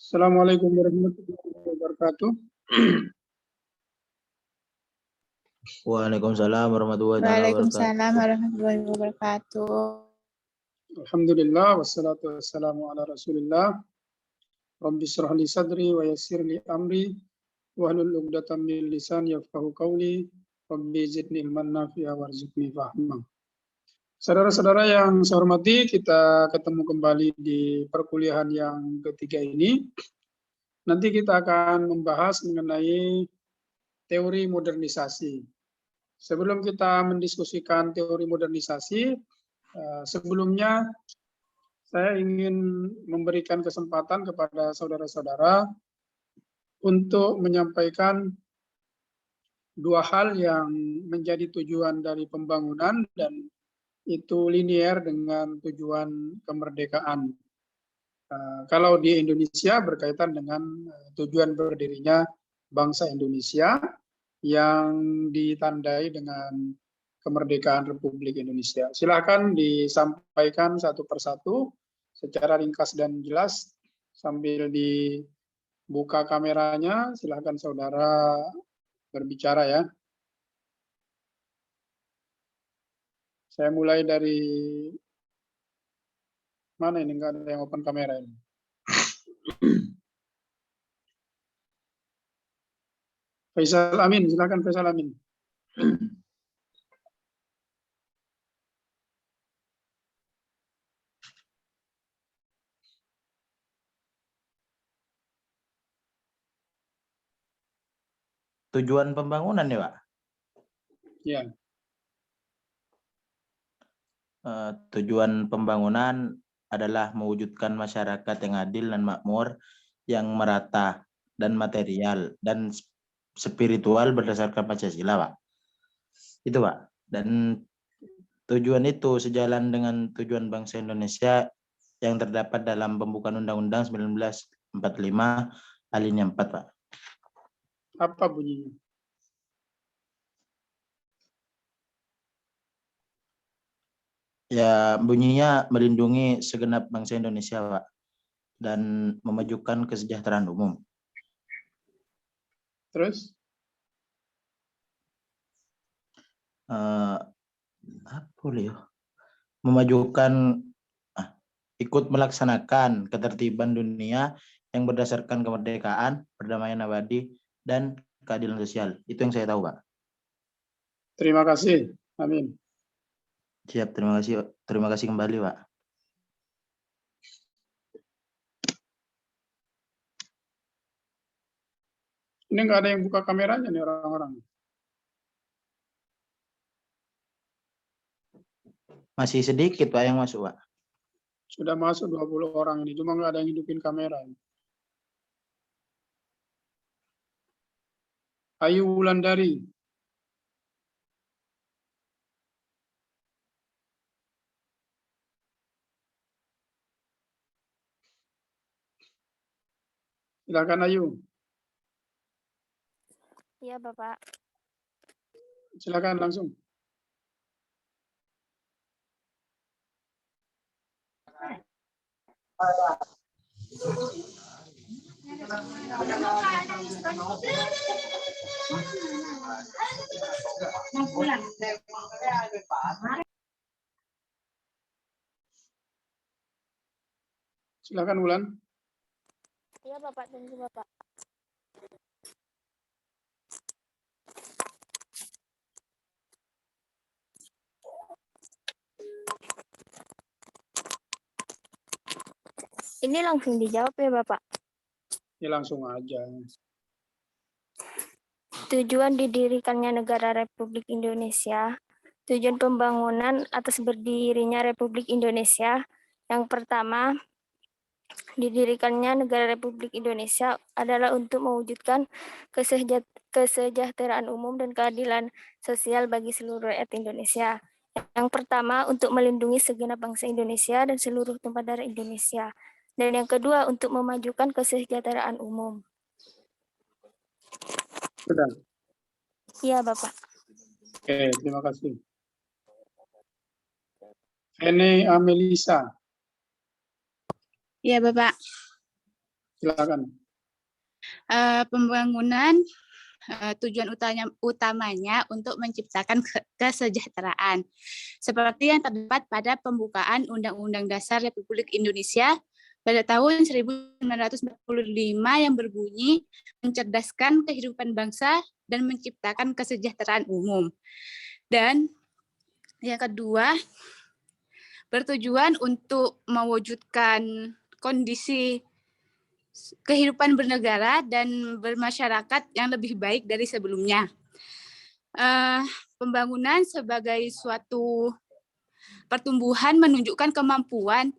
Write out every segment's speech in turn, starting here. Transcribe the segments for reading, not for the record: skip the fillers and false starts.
Assalamualaikum warahmatullahi wabarakatuh. Waalaikumsalam warahmatullahi wabarakatuh. Waalaikumsalam warahmatullahi wabarakatuh. Alhamdulillah wassalatu wassalamu ala Rasulillah. Rabbi shrah li sadri wa yassir li amri wahlul 'uqdatam min lisani yafqahu qawli. Rabbi zidni ilman nafi'a warzuqni fahma. Saudara-saudara yang saya hormati, kita ketemu kembali di perkuliahan yang ketiga ini. Nanti kita akan membahas mengenai teori modernisasi. Sebelum kita mendiskusikan teori modernisasi, sebelumnya saya ingin memberikan kesempatan kepada saudara-saudara untuk menyampaikan dua hal yang menjadi tujuan dari pembangunan dan itu linier dengan tujuan kemerdekaan. Kalau di Indonesia berkaitan dengan tujuan berdirinya bangsa Indonesia yang ditandai dengan kemerdekaan Republik Indonesia. Silakan disampaikan satu persatu secara ringkas dan jelas sambil dibuka kameranya. Silakan saudara berbicara ya. Saya mulai dari mana ini, nggak ada yang open kamera ini. Faisal Amin, silakan Faisal Amin. Tujuan pembangunan ya, Pak? Ya. Tujuan pembangunan adalah mewujudkan masyarakat yang adil dan makmur, yang merata dan material dan spiritual berdasarkan Pancasila, Pak. Itu, Pak. Dan tujuan itu sejalan dengan tujuan bangsa Indonesia yang terdapat dalam pembukaan Undang-Undang 1945 alinea 4, Pak. Apa bunyinya? Ya, bunyinya melindungi segenap bangsa Indonesia, Pak, dan memajukan kesejahteraan umum. Terus? Apa boleh ya? Memajukan, ikut melaksanakan ketertiban dunia yang berdasarkan kemerdekaan, perdamaian abadi, dan keadilan sosial. Itu yang saya tahu, Pak. Terima kasih. Amin. Siap, terima kasih. Terima kasih kembali, Pak. Ini nggak ada yang buka kameranya nih orang-orang. Masih sedikit, Pak, yang masuk, Pak. Sudah masuk 20 orang ini, cuma nggak ada yang hidupin kamera. Ayu Wulandari. Silakan Ayu. Iya, Bapak. Silakan langsung. Silakan Wulan. Iya, Bapak. Tunggu, Bapak. Ini langsung dijawab ya, Bapak. Ya langsung aja. Tujuan didirikannya negara Republik Indonesia, tujuan pembangunan atas berdirinya Republik Indonesia. Yang pertama, didirikannya negara Republik Indonesia adalah untuk mewujudkan kesejahteraan umum dan keadilan sosial bagi seluruh rakyat Indonesia. Yang pertama, untuk melindungi segenap bangsa Indonesia dan seluruh tumpah darah Indonesia. Dan yang kedua, untuk memajukan kesejahteraan umum. Sudah. Iya, Bapak. Oke, terima kasih. Ene Amelisa. Iya, Bapak. Silakan. Pembangunan tujuan utamanya untuk menciptakan kesejahteraan. Seperti yang terdapat pada pembukaan Undang-Undang Dasar Republik Indonesia pada tahun 1945 yang berbunyi mencerdaskan kehidupan bangsa dan menciptakan kesejahteraan umum. Dan yang kedua, bertujuan untuk mewujudkan kondisi kehidupan bernegara dan bermasyarakat yang lebih baik dari sebelumnya. Pembangunan sebagai suatu pertumbuhan menunjukkan kemampuan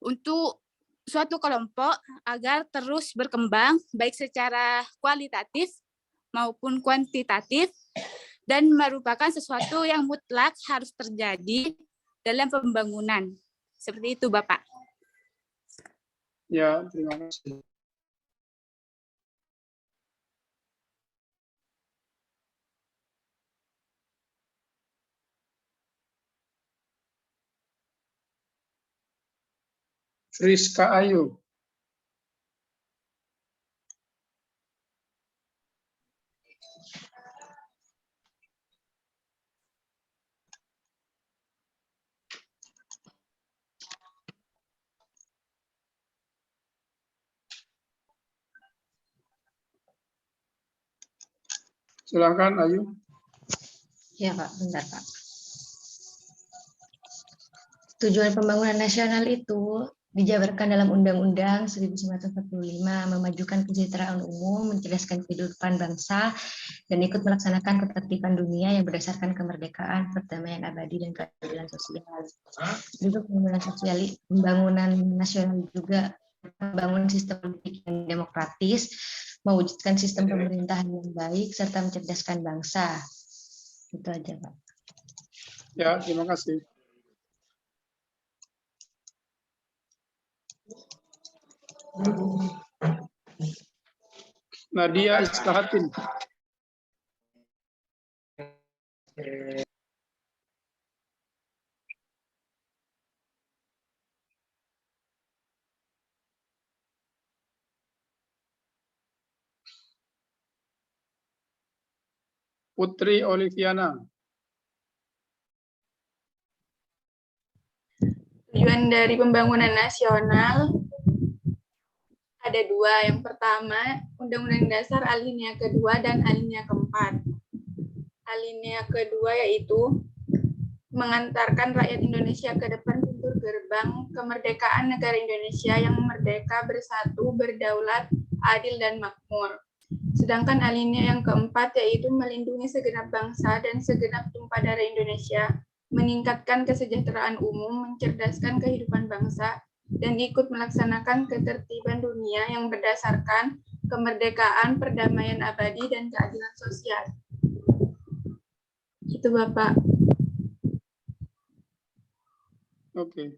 untuk suatu kelompok agar terus berkembang baik secara kualitatif maupun kuantitatif dan merupakan sesuatu yang mutlak harus terjadi dalam pembangunan. Seperti itu, Bapak. Ya, terima kasih. Friska Ayu. Silakan Ayu. Ya Pak, bentar Pak. Tujuan pembangunan nasional itu dijabarkan dalam Undang-Undang 1945, memajukan kesejahteraan umum, mencerdaskan kehidupan bangsa, dan ikut melaksanakan ketertiban dunia yang berdasarkan kemerdekaan, perdamaian abadi, dan keadilan sosial. Juga pembangunan nasional juga membangun sistem politik yang demokratis, mewujudkan sistem pemerintahan yang baik, serta mencerdaskan bangsa. Itu aja, Pak. Ya, terima kasih. Nadia Istahatin. Putri Oliviana. Tujuan dari pembangunan nasional ada dua. Yang pertama, Undang-Undang Dasar alinea kedua dan alinea keempat. Alinea kedua yaitu mengantarkan rakyat Indonesia ke depan pintu gerbang kemerdekaan negara Indonesia yang merdeka, bersatu, berdaulat, adil, dan makmur. Sedangkan alinea yang keempat yaitu melindungi segenap bangsa dan segenap tumpah darah Indonesia, meningkatkan kesejahteraan umum, mencerdaskan kehidupan bangsa, dan ikut melaksanakan ketertiban dunia yang berdasarkan kemerdekaan, perdamaian abadi, dan keadilan sosial. Itu Bapak. Oke.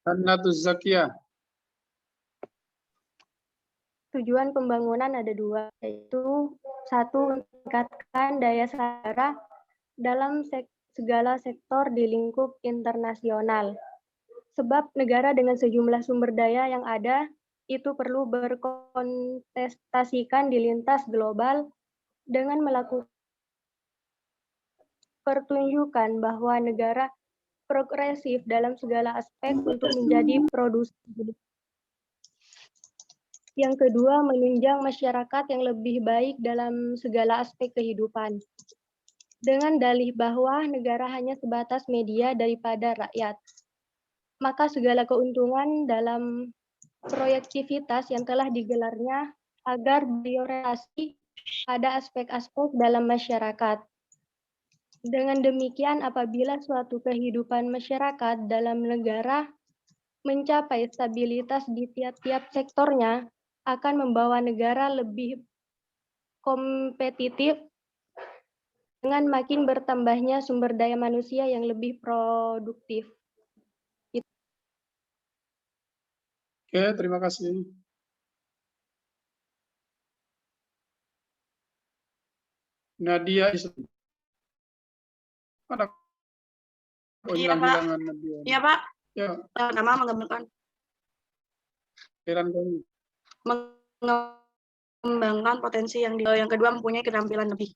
Hannatuz Zakia. Tujuan pembangunan ada dua, yaitu satu, meningkatkan daya saing dalam segala sektor di lingkup internasional. Sebab negara dengan sejumlah sumber daya yang ada itu perlu berkontestasikan di lintas global dengan melakukan pertunjukan bahwa negara progresif dalam segala aspek untuk menjadi produsen. Yang kedua, menunjang masyarakat yang lebih baik dalam segala aspek kehidupan. Dengan dalih bahwa negara hanya sebatas media daripada rakyat. Maka segala keuntungan dalam proyektivitas yang telah digelarnya agar berorientasi pada aspek-aspek dalam masyarakat. Dengan demikian, apabila suatu kehidupan masyarakat dalam negara mencapai stabilitas di tiap-tiap sektornya, akan membawa negara lebih kompetitif dengan makin bertambahnya sumber daya manusia yang lebih produktif. Oke, terima kasih. Nadia Islam. Ada Iya, Pak. hilang-hilangan Nadia. Iya, Pak. Ya, Pertama, mengembangkan potensi yang kedua mempunyai keterampilan lebih.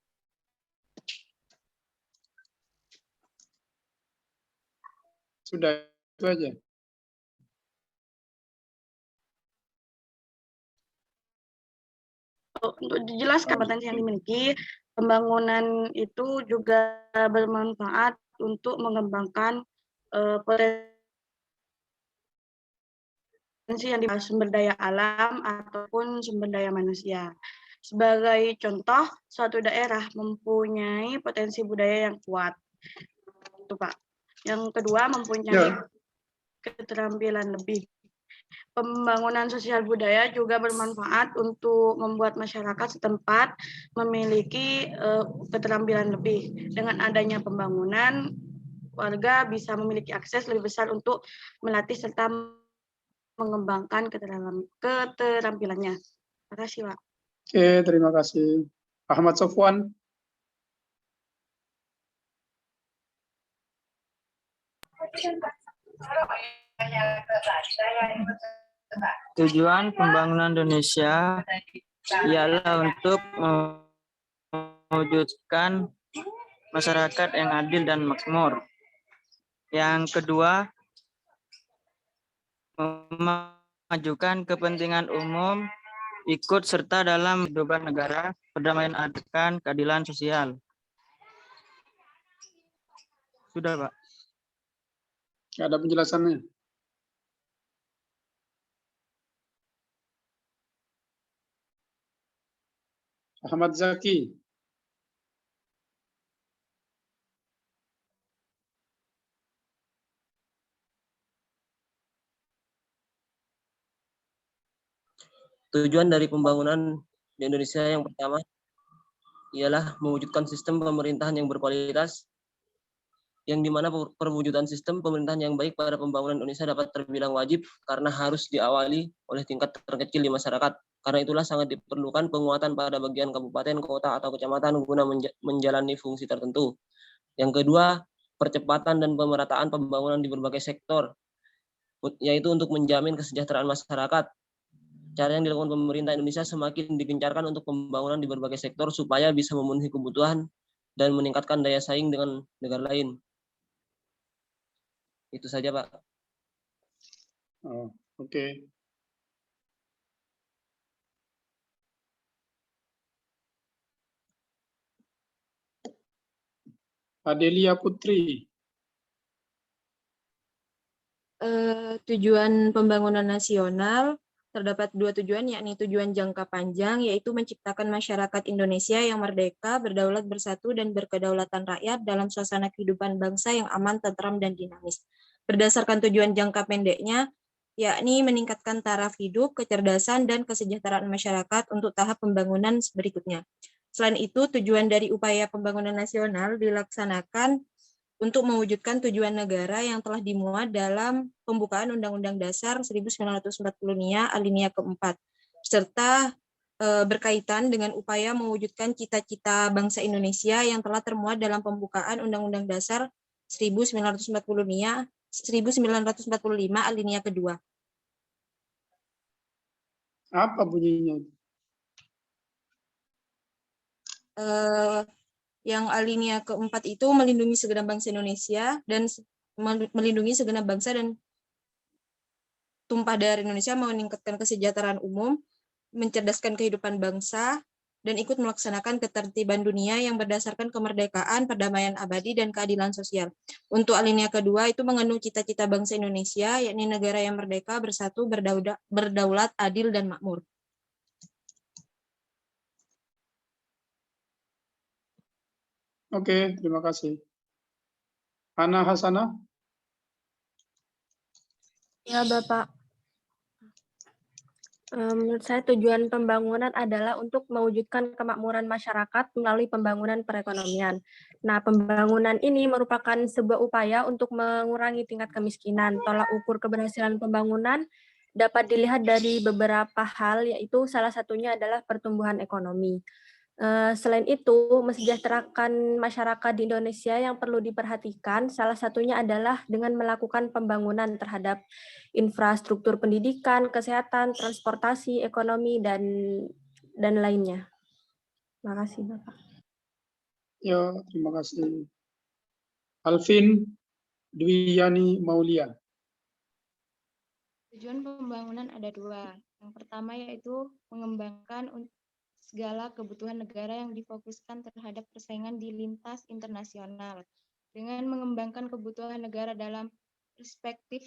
sudah itu aja. Untuk dijelaskan potensi yang dimiliki, pembangunan itu juga bermanfaat untuk mengembangkan potensi yang di sumber daya alam ataupun sumber daya manusia. Sebagai contoh, suatu daerah mempunyai potensi budaya yang kuat. Itu, Pak. Yang kedua, mempunyai keterampilan lebih. Pembangunan sosial budaya juga bermanfaat untuk membuat masyarakat setempat memiliki keterampilan lebih. Dengan adanya pembangunan, warga bisa memiliki akses lebih besar untuk melatih serta mengembangkan keterampilannya. Terima kasih, Pak. Oke, terima kasih. Ahmad Sofwan. Tujuan pembangunan Indonesia ialah untuk mewujudkan masyarakat yang adil dan makmur. Yang kedua, memajukan kepentingan umum, ikut serta dalam kehidupan negara, perdamaian dan keadilan sosial. Sudah, Pak. Ada penjelasannya. Ahmad Zaki. Tujuan dari pembangunan di Indonesia yang pertama ialah mewujudkan sistem pemerintahan yang berkualitas, yang dimana perwujudan sistem pemerintahan yang baik pada pembangunan Indonesia dapat terbilang wajib karena harus diawali oleh tingkat terkecil di masyarakat. Karena itulah sangat diperlukan penguatan pada bagian kabupaten, kota, atau kecamatan guna menjalani fungsi tertentu. Yang kedua, percepatan dan pemerataan pembangunan di berbagai sektor, yaitu untuk menjamin kesejahteraan masyarakat. Cara yang dilakukan pemerintah Indonesia semakin digencarkan untuk pembangunan di berbagai sektor supaya bisa memenuhi kebutuhan dan meningkatkan daya saing dengan negara lain. Itu saja, Pak. Oh, oke. Adelia Putri. Tujuan pembangunan nasional terdapat dua tujuan, yakni tujuan jangka panjang, yaitu menciptakan masyarakat Indonesia yang merdeka, berdaulat, bersatu, dan berkedaulatan rakyat dalam suasana kehidupan bangsa yang aman, tentram, dan dinamis. Berdasarkan tujuan jangka pendeknya, yakni meningkatkan taraf hidup, kecerdasan, dan kesejahteraan masyarakat untuk tahap pembangunan berikutnya. Selain itu, tujuan dari upaya pembangunan nasional dilaksanakan untuk mewujudkan tujuan negara yang telah dimuat dalam pembukaan Undang-Undang Dasar 1945 alinea keempat, serta berkaitan dengan upaya mewujudkan cita-cita bangsa Indonesia yang telah termuat dalam pembukaan Undang-Undang Dasar 1945 alinea kedua. Apa bunyinya? Yang alinea keempat itu melindungi segenap bangsa Indonesia dan melindungi segenap bangsa dan tumpah darah Indonesia, meningkatkan kesejahteraan umum, mencerdaskan kehidupan bangsa, dan ikut melaksanakan ketertiban dunia yang berdasarkan kemerdekaan, perdamaian abadi, dan keadilan sosial. Untuk alinea kedua itu mengandung cita-cita bangsa Indonesia, yakni negara yang merdeka, bersatu, berdaulat, adil, dan makmur. Oke, terima kasih. Ana Hasanah. Ya, Bapak. Menurut saya tujuan pembangunan adalah untuk mewujudkan kemakmuran masyarakat melalui pembangunan perekonomian. Nah, pembangunan ini merupakan sebuah upaya untuk mengurangi tingkat kemiskinan. Tolak ukur keberhasilan pembangunan dapat dilihat dari beberapa hal, yaitu salah satunya adalah pertumbuhan ekonomi. Selain itu, mesejahterakan masyarakat di Indonesia yang perlu diperhatikan, salah satunya adalah dengan melakukan pembangunan terhadap infrastruktur pendidikan, kesehatan, transportasi, ekonomi, dan lainnya. Terima kasih, Bapak. Ya, terima kasih. Alvin Dwiyani Maulia. Tujuan pembangunan ada dua. Yang pertama yaitu mengembangkan segala kebutuhan negara yang difokuskan terhadap persaingan di lintas internasional. Dengan mengembangkan kebutuhan negara dalam perspektif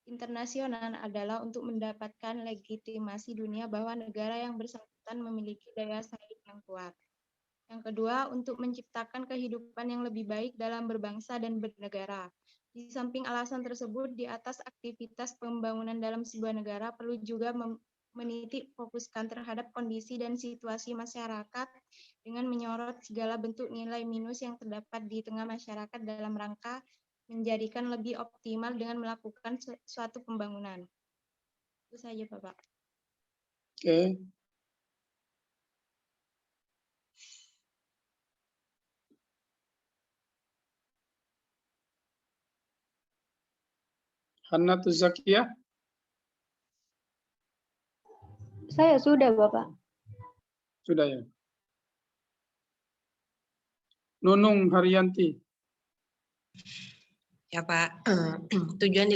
internasional adalah untuk mendapatkan legitimasi dunia bahwa negara yang bersangkutan memiliki daya saing yang kuat. Yang kedua, untuk menciptakan kehidupan yang lebih baik dalam berbangsa dan bernegara. Di samping alasan tersebut, di atas aktivitas pembangunan dalam sebuah negara perlu juga menitik fokuskan terhadap kondisi dan situasi masyarakat dengan menyorot segala bentuk nilai minus yang terdapat di tengah masyarakat dalam rangka menjadikan lebih optimal dengan melakukan suatu pembangunan. Itu saja, Bapak. Oke. Hannatu Zakiyah. Saya sudah, Bapak. Sudah ya. Nunung Haryanti. Ya Pak, tujuan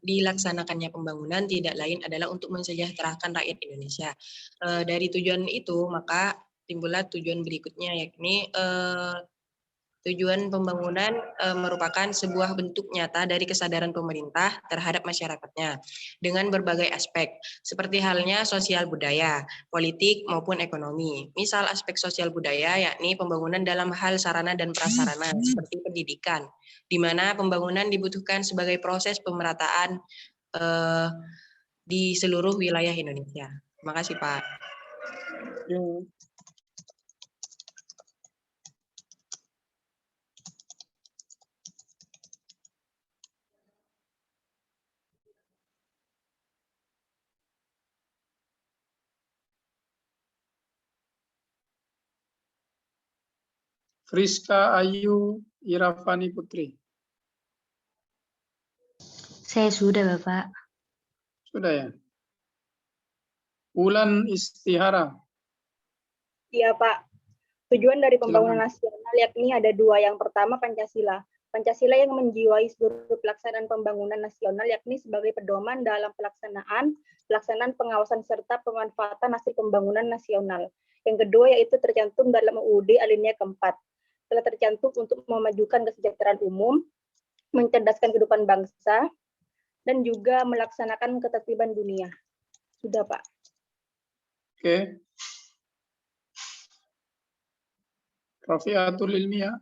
dilaksanakannya pembangunan tidak lain adalah untuk mensejahterakan rakyat Indonesia. Dari tujuan itu maka timbullah tujuan berikutnya, yakni tujuan pembangunan merupakan sebuah bentuk nyata dari kesadaran pemerintah terhadap masyarakatnya dengan berbagai aspek, seperti halnya sosial budaya, politik, maupun ekonomi. Misal aspek sosial budaya yakni pembangunan dalam hal sarana dan prasarana seperti pendidikan, di mana pembangunan dibutuhkan sebagai proses pemerataan di seluruh wilayah Indonesia. Terima kasih Pak. Friska Ayu Irafani Putri. Saya sudah, Bapak. Sudah ya. Ulan Istihara. Iya, Pak. Tujuan dari pembangunan nasional yakni ada dua. Yang pertama Pancasila. Pancasila yang menjiwai seluruh pelaksanaan pembangunan nasional yakni sebagai pedoman dalam pelaksanaan pengawasan serta pemanfaatan hasil pembangunan nasional. Yang kedua yaitu tercantum dalam UUD alinea keempat. Telah tercantum untuk memajukan kesejahteraan umum, mencerdaskan kehidupan bangsa, dan juga melaksanakan ketertiban dunia. Sudah, Pak. Oke. Rafiatul Ilmiah.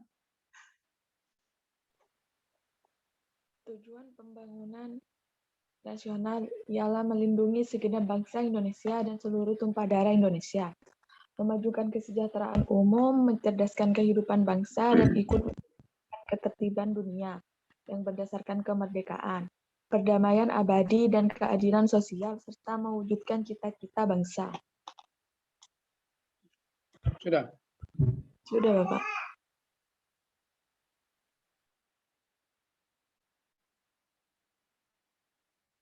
Tujuan pembangunan nasional ialah melindungi segenap bangsa Indonesia dan seluruh tumpah darah Indonesia, memajukan kesejahteraan umum, mencerdaskan kehidupan bangsa, dan ikut ketertiban dunia yang berdasarkan kemerdekaan, perdamaian abadi, dan keadilan sosial, serta mewujudkan cita-cita bangsa. Sudah. Sudah, Bapak.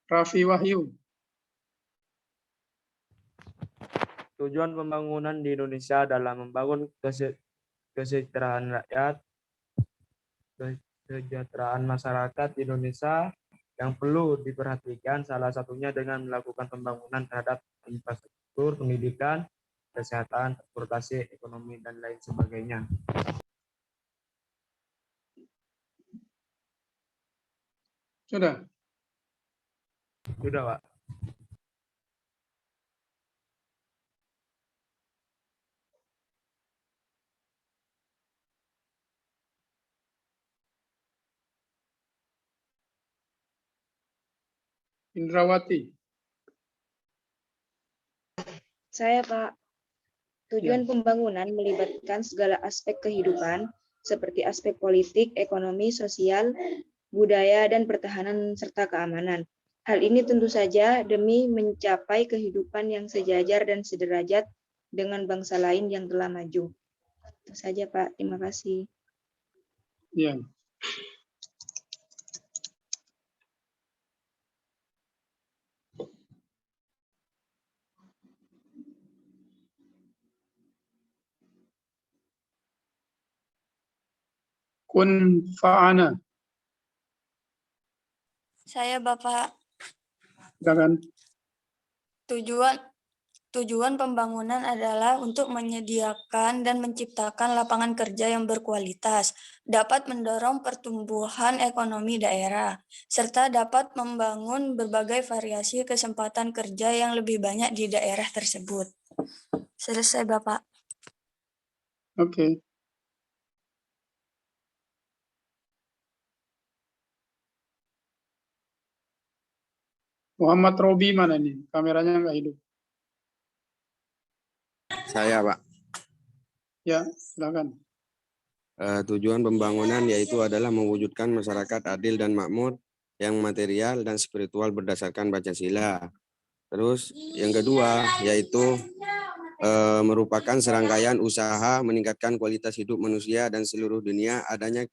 Raffi Wahyu. Tujuan pembangunan di Indonesia adalah membangun kesejahteraan rakyat, kesejahteraan masyarakat di Indonesia yang perlu diperhatikan, salah satunya dengan melakukan pembangunan terhadap infrastruktur, pendidikan, kesehatan, transportasi, ekonomi, dan lain sebagainya. Sudah. Sudah, Pak. Indrawati. Saya, Pak. Tujuan pembangunan melibatkan segala aspek kehidupan, seperti aspek politik, ekonomi, sosial, budaya, dan pertahanan, serta keamanan. Hal ini tentu saja demi mencapai kehidupan yang sejajar dan sederajat dengan bangsa lain yang telah maju. Itu saja, Pak. Terima kasih. Ya. Kun fa'ana. Saya Bapak. Silakan. Tujuan pembangunan adalah untuk menyediakan dan menciptakan lapangan kerja yang berkualitas, dapat mendorong pertumbuhan ekonomi daerah, serta dapat membangun berbagai variasi kesempatan kerja yang lebih banyak di daerah tersebut. Selesai, Bapak. Oke. Muhammad Robi mana nih? Kameranya nggak hidup. Saya, Pak. Ya, silakan. Tujuan pembangunan yaitu adalah mewujudkan masyarakat adil dan makmur yang material dan spiritual berdasarkan Pancasila. Terus yang kedua yaitu merupakan serangkaian usaha meningkatkan kualitas hidup manusia dan seluruh dunia, adanya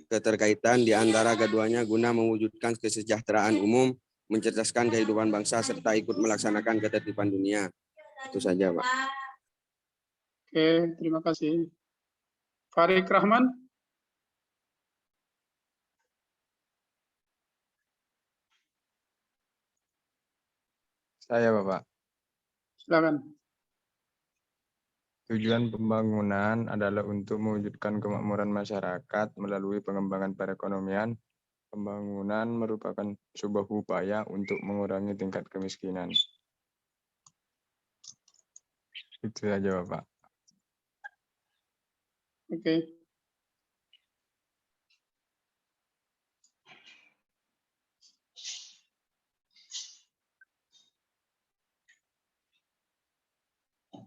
keterkaitan di antara keduanya guna mewujudkan kesejahteraan umum, mencerdaskan kehidupan bangsa, serta ikut melaksanakan ketertiban dunia. Itu saja, Pak. Oke, terima kasih. Farid Rahman. Saya, Bapak. Silakan. Tujuan pembangunan adalah untuk mewujudkan kemakmuran masyarakat melalui pengembangan perekonomian. Pembangunan merupakan sebuah upaya untuk mengurangi tingkat kemiskinan. Itu saja, Bapak. Oke.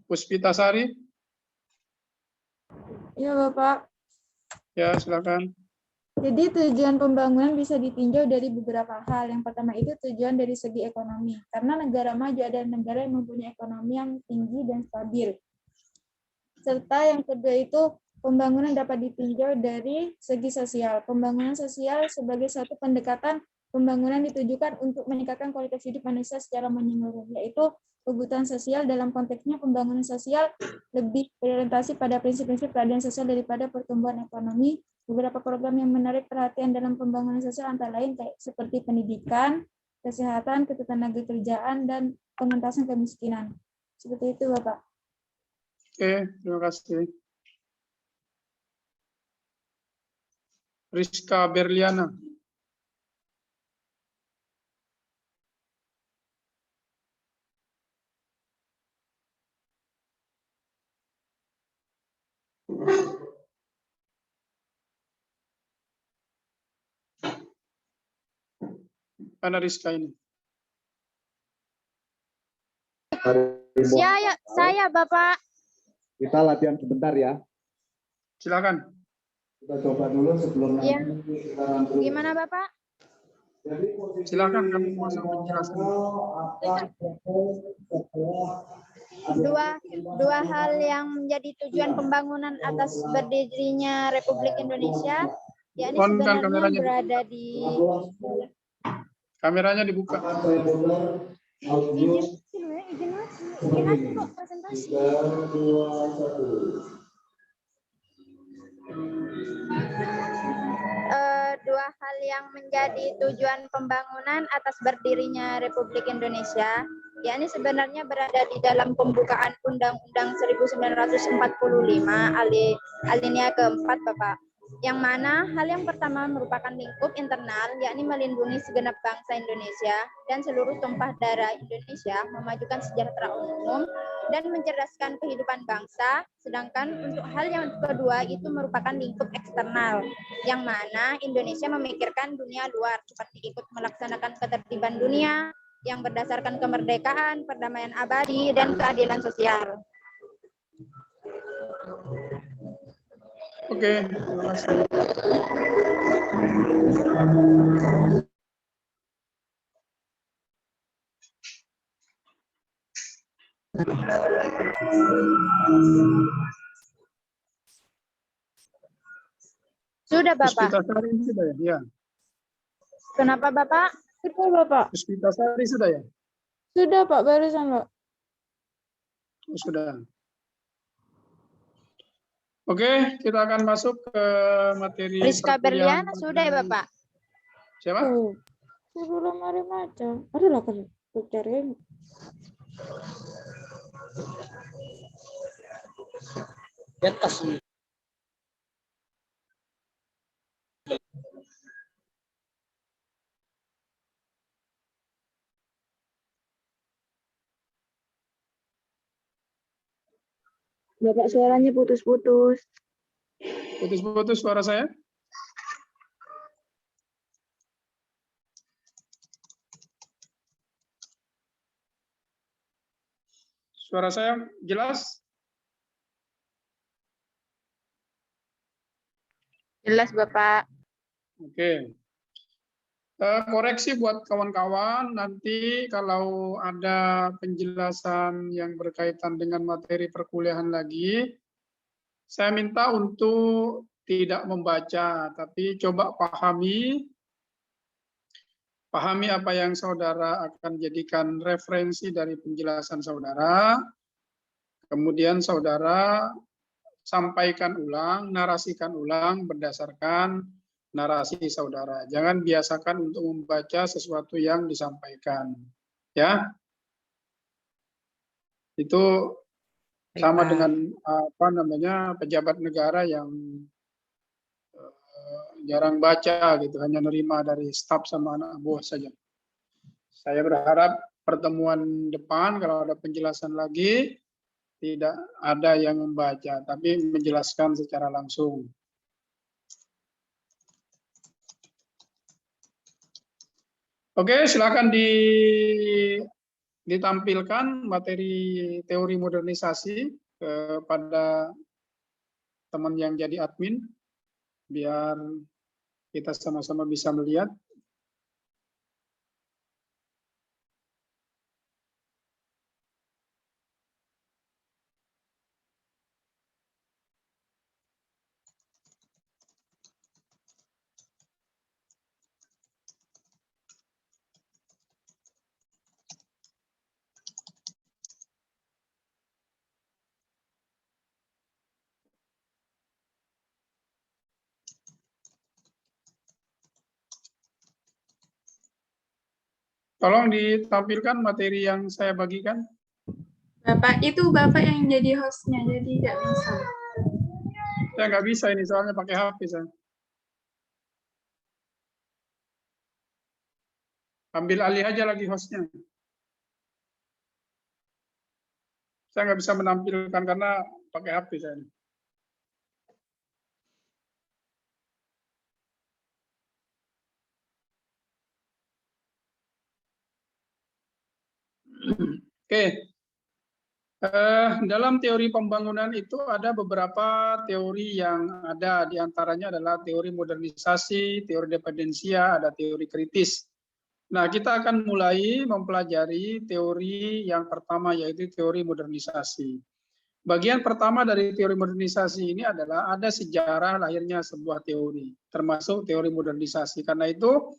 Puspitasari. Ya, Bapak. Ya, silakan. Jadi tujuan pembangunan bisa ditinjau dari beberapa hal. Yang pertama itu tujuan dari segi ekonomi. Karena negara maju adalah negara yang mempunyai ekonomi yang tinggi dan stabil. Serta yang kedua itu pembangunan dapat ditinjau dari segi sosial. Pembangunan sosial sebagai satu pendekatan pembangunan ditujukan untuk meningkatkan kualitas hidup manusia secara menyeluruh, yaitu kebutuhan sosial. Dalam konteksnya pembangunan sosial lebih berorientasi pada prinsip-prinsip keadilan sosial daripada pertumbuhan ekonomi. Beberapa program yang menarik perhatian dalam pembangunan sosial antara lain seperti pendidikan, kesehatan, ketenagakerjaan, dan pengentasan kemiskinan. Seperti itu, Bapak. Oke, terima kasih. Rizka Berliana. Mana Rizka ini? Saya Bapak. Kita latihan sebentar ya. Silakan. Kita coba dulu sebelum Ya. nanti kita rangkum. Gimana Bapak? Silakan kamu masuk menjelaskan. Dua hal yang menjadi tujuan pembangunan atas berdirinya Republik Indonesia, yakni sebenarnya berada di kameranya dibuka. izin kok presentasi. Dua hal yang menjadi tujuan pembangunan atas berdirinya Republik Indonesia, yakni sebenarnya berada di dalam pembukaan Undang-Undang 1945 alinea keempat, Bapak. Yang mana hal yang pertama merupakan lingkup internal, yakni melindungi segenap bangsa Indonesia dan seluruh tumpah darah Indonesia, memajukan kesejahteraan umum dan mencerdaskan kehidupan bangsa. Sedangkan untuk hal yang kedua itu merupakan lingkup eksternal, yang mana Indonesia memikirkan dunia luar seperti ikut melaksanakan ketertiban dunia yang berdasarkan kemerdekaan, perdamaian abadi, dan keadilan sosial. Oke, terima kasih. Sudah, Bapak. Puspitasari sudah ya? Ya. Kenapa, Bapak? Sudah, Bapak. Puspitasari sudah ya? Sudah, Pak. Barusan, Pak. Oh, sudah. Oke, kita akan masuk ke materi Rizka perkuliahan Berliana sudah ya, Bapak? Siapa? Suruh lemah remaja. Aduh lah, kan. Cari. Di atas. Bapak suaranya putus-putus. Putus-putus suara saya? Suara saya jelas? Jelas, Bapak. Oke. Koreksi buat kawan-kawan, nanti kalau ada penjelasan yang berkaitan dengan materi perkuliahan lagi, saya minta untuk tidak membaca, tapi coba pahami apa yang saudara akan jadikan referensi dari penjelasan saudara, kemudian saudara sampaikan ulang, narasikan ulang berdasarkan narasi saudara. Jangan biasakan untuk membaca sesuatu yang disampaikan. Ya. Itu sama dengan pejabat negara yang jarang baca gitu, hanya nerima dari staf sama anak buah saja. Saya berharap pertemuan depan kalau ada penjelasan lagi tidak ada yang membaca, tapi menjelaskan secara langsung. Oke, silakan ditampilkan materi teori modernisasi kepada teman yang jadi admin, biar kita sama-sama bisa melihat. Tolong ditampilkan materi yang saya bagikan. Bapak, itu Bapak yang jadi hostnya, jadi tidak bisa. Saya nggak bisa ini, soalnya pakai HP saya. Ambil alih aja lagi hostnya. Saya nggak bisa menampilkan karena pakai HP saya. Oke. Dalam teori pembangunan itu ada beberapa teori yang ada, diantaranya adalah teori modernisasi, teori dependensia, ada teori kritis. Nah, kita akan mulai mempelajari teori yang pertama, yaitu teori modernisasi. Bagian pertama dari teori modernisasi ini adalah ada sejarah lahirnya sebuah teori, termasuk teori modernisasi. Karena itu,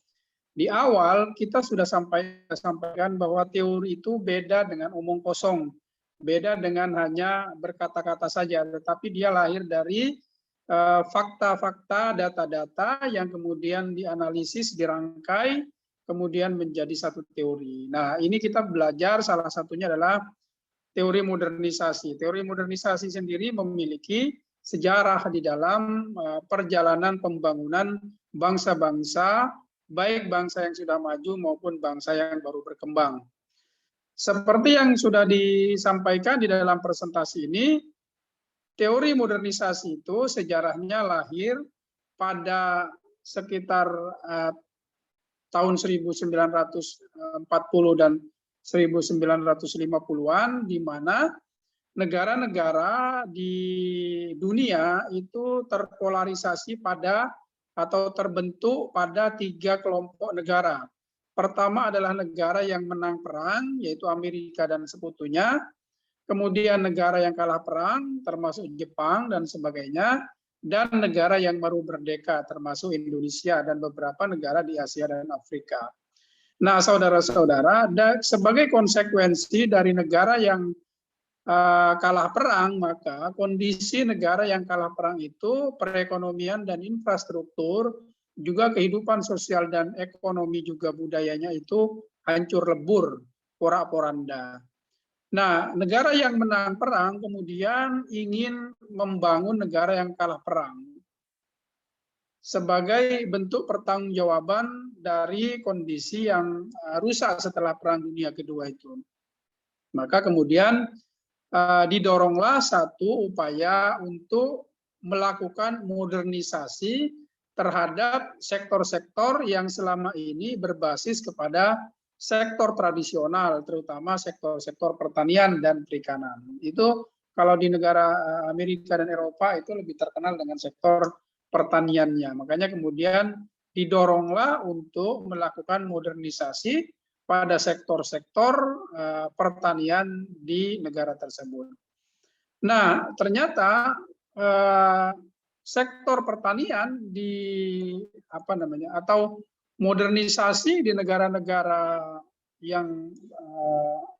di awal kita sudah sampaikan bahwa teori itu beda dengan omong kosong, beda dengan hanya berkata-kata saja, tetapi dia lahir dari fakta-fakta, data-data yang kemudian dianalisis, dirangkai, kemudian menjadi satu teori. Nah, ini kita belajar salah satunya adalah teori modernisasi. Teori modernisasi sendiri memiliki sejarah di dalam perjalanan pembangunan bangsa-bangsa, baik bangsa yang sudah maju maupun bangsa yang baru berkembang. Seperti yang sudah disampaikan di dalam presentasi ini, teori modernisasi itu sejarahnya lahir pada sekitar tahun 1940 dan 1950-an, di mana negara-negara di dunia itu terpolarisasi pada atau terbentuk pada 3 kelompok negara. Pertama adalah negara yang menang perang, yaitu Amerika dan sekutunya. kemudian negara yang kalah perang, termasuk Jepang dan sebagainya, dan negara yang baru merdeka, termasuk Indonesia dan beberapa negara di Asia dan Afrika. Nah, saudara-saudara, sebagai konsekuensi dari negara yang kalah perang, maka kondisi negara yang kalah perang itu perekonomian dan infrastruktur, juga kehidupan sosial dan ekonomi juga budayanya itu hancur lebur, porak-poranda. Nah, negara yang menang perang kemudian ingin membangun negara yang kalah perang sebagai bentuk pertanggungjawaban dari kondisi yang rusak setelah Perang Dunia Kedua itu. Maka kemudian didoronglah satu upaya untuk melakukan modernisasi terhadap sektor-sektor yang selama ini berbasis kepada sektor tradisional, terutama sektor-sektor pertanian dan perikanan. Itu kalau di negara Amerika dan Eropa itu lebih terkenal dengan sektor pertaniannya. Makanya kemudian didoronglah untuk melakukan modernisasi pada sektor-sektor pertanian di negara tersebut. Nah, ternyata sektor pertanian atau modernisasi di negara-negara yang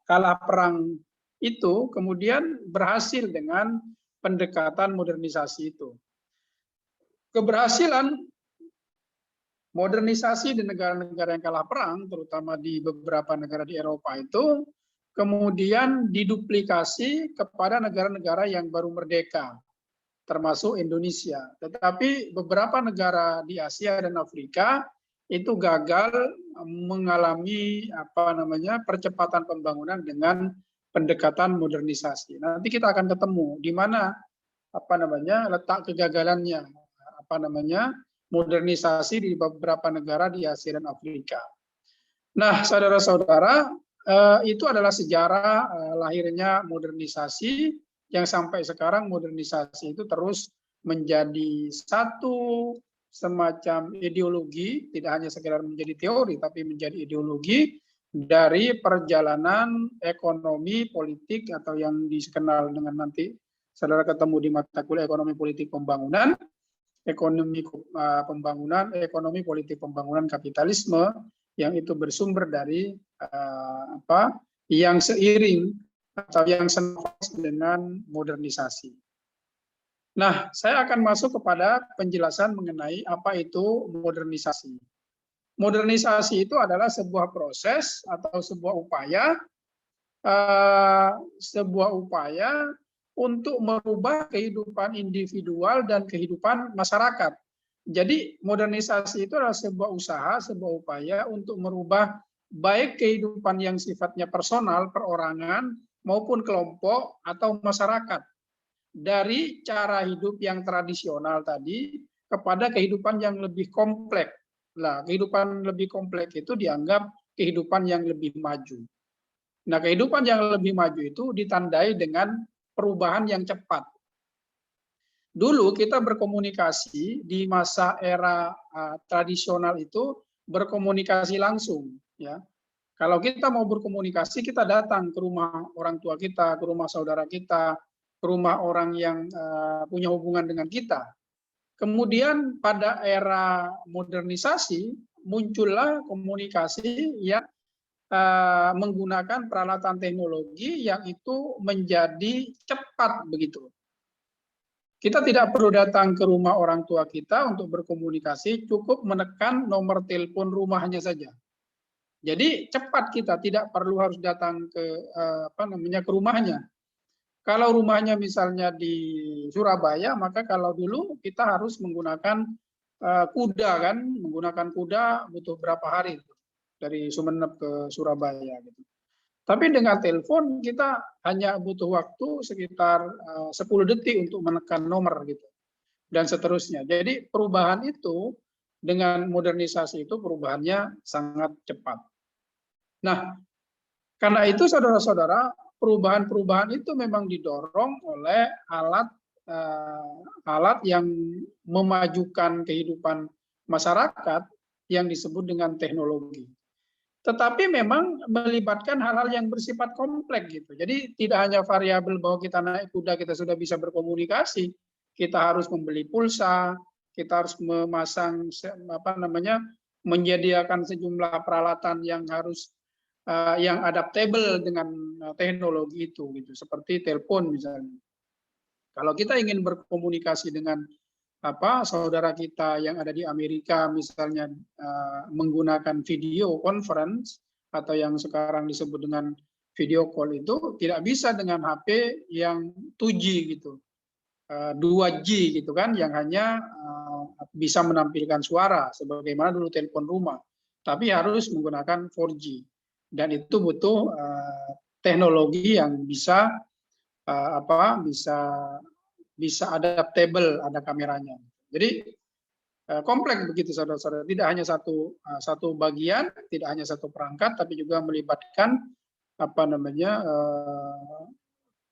kalah perang itu kemudian berhasil dengan pendekatan modernisasi itu. Keberhasilan modernisasi di negara-negara yang kalah perang, terutama di beberapa negara di Eropa itu, kemudian diduplikasi kepada negara-negara yang baru merdeka, termasuk Indonesia. Tetapi beberapa negara di Asia dan Afrika itu gagal mengalami percepatan pembangunan dengan pendekatan modernisasi. Nanti kita akan ketemu di mana letak kegagalannya, modernisasi di beberapa negara di Asia dan Afrika. Nah, saudara-saudara, itu adalah sejarah lahirnya modernisasi yang sampai sekarang modernisasi itu terus menjadi satu semacam ideologi, tidak hanya sekedar menjadi teori, tapi menjadi ideologi dari perjalanan ekonomi politik atau yang dikenal dengan nanti saudara ketemu di mata kuliah ekonomi politik pembangunan, ekonomi pembangunan, ekonomi politik pembangunan kapitalisme yang itu bersumber dari yang seiring atau yang senafas dengan modernisasi. Nah, saya akan masuk kepada penjelasan mengenai apa itu modernisasi. Modernisasi itu adalah sebuah proses atau sebuah upaya untuk merubah kehidupan individual dan kehidupan masyarakat. Jadi modernisasi itu adalah sebuah usaha, sebuah upaya untuk merubah baik kehidupan yang sifatnya personal, perorangan, maupun kelompok atau masyarakat. Dari cara hidup yang tradisional tadi kepada kehidupan yang lebih kompleks. Nah, kehidupan lebih kompleks itu dianggap kehidupan yang lebih maju. Nah, kehidupan yang lebih maju itu ditandai dengan perubahan yang cepat. Dulu kita berkomunikasi di masa era tradisional itu berkomunikasi langsung, ya. Kalau kita mau berkomunikasi, kita datang ke rumah orang tua kita, ke rumah saudara kita, ke rumah orang yang punya hubungan dengan kita. Kemudian pada era modernisasi muncullah komunikasi yang menggunakan peralatan teknologi yang itu menjadi cepat begitu. Kita tidak perlu datang ke rumah orang tua kita untuk berkomunikasi, cukup menekan nomor telepon rumahnya saja. Jadi cepat, kita tidak perlu harus datang ke ke rumahnya. Kalau rumahnya misalnya di Surabaya, maka kalau dulu kita harus menggunakan kuda kan, menggunakan kuda butuh berapa hari dari Sumeneb ke Surabaya gitu. Tapi dengan telepon kita hanya butuh waktu sekitar 10 detik untuk menekan nomor gitu. Dan seterusnya. Jadi perubahan itu dengan modernisasi itu perubahannya sangat cepat. Nah, karena itu saudara-saudara, perubahan-perubahan itu memang didorong oleh alat yang memajukan kehidupan masyarakat yang disebut dengan teknologi. tetapi memang melibatkan hal-hal yang bersifat kompleks gitu. Jadi tidak hanya variabel bahwa kita naik kuda kita sudah bisa berkomunikasi, kita harus membeli pulsa, kita harus memasang menyediakan sejumlah peralatan yang harus yang adaptable dengan teknologi itu gitu, seperti telepon misalnya. Kalau kita ingin berkomunikasi dengan saudara kita yang ada di Amerika misalnya menggunakan video conference atau yang sekarang disebut dengan video call itu tidak bisa dengan HP yang 2G gitu, 2G gitu kan, yang hanya bisa menampilkan suara sebagaimana dulu telepon rumah, tapi harus menggunakan 4G dan itu butuh teknologi yang bisa bisa adaptable, ada kameranya. Jadi kompleks begitu saudara-saudara. Tidak hanya satu bagian, tidak hanya satu perangkat, tapi juga melibatkan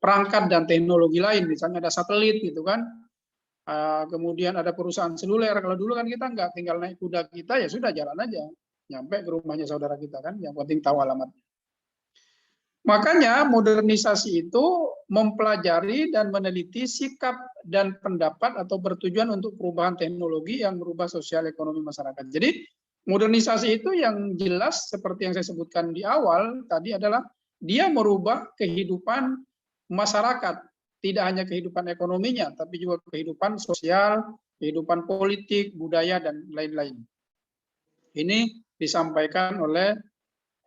perangkat dan teknologi lain. Misalnya ada satelit gitu kan. Kemudian ada perusahaan seluler. Kalau dulu kan kita nggak tinggal naik kuda kita ya sudah jalan aja, nyampe ke rumahnya saudara kita kan. Yang penting tahu alamatnya. Makanya modernisasi itu mempelajari dan meneliti sikap dan pendapat atau bertujuan untuk perubahan teknologi yang merubah sosial ekonomi masyarakat. Jadi modernisasi itu yang jelas seperti yang saya sebutkan di awal tadi adalah dia merubah kehidupan masyarakat, tidak hanya kehidupan ekonominya, tapi juga kehidupan sosial, kehidupan politik, budaya, dan lain-lain. Ini disampaikan oleh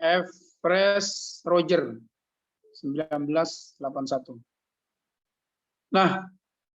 F. Roger 1981. Nah,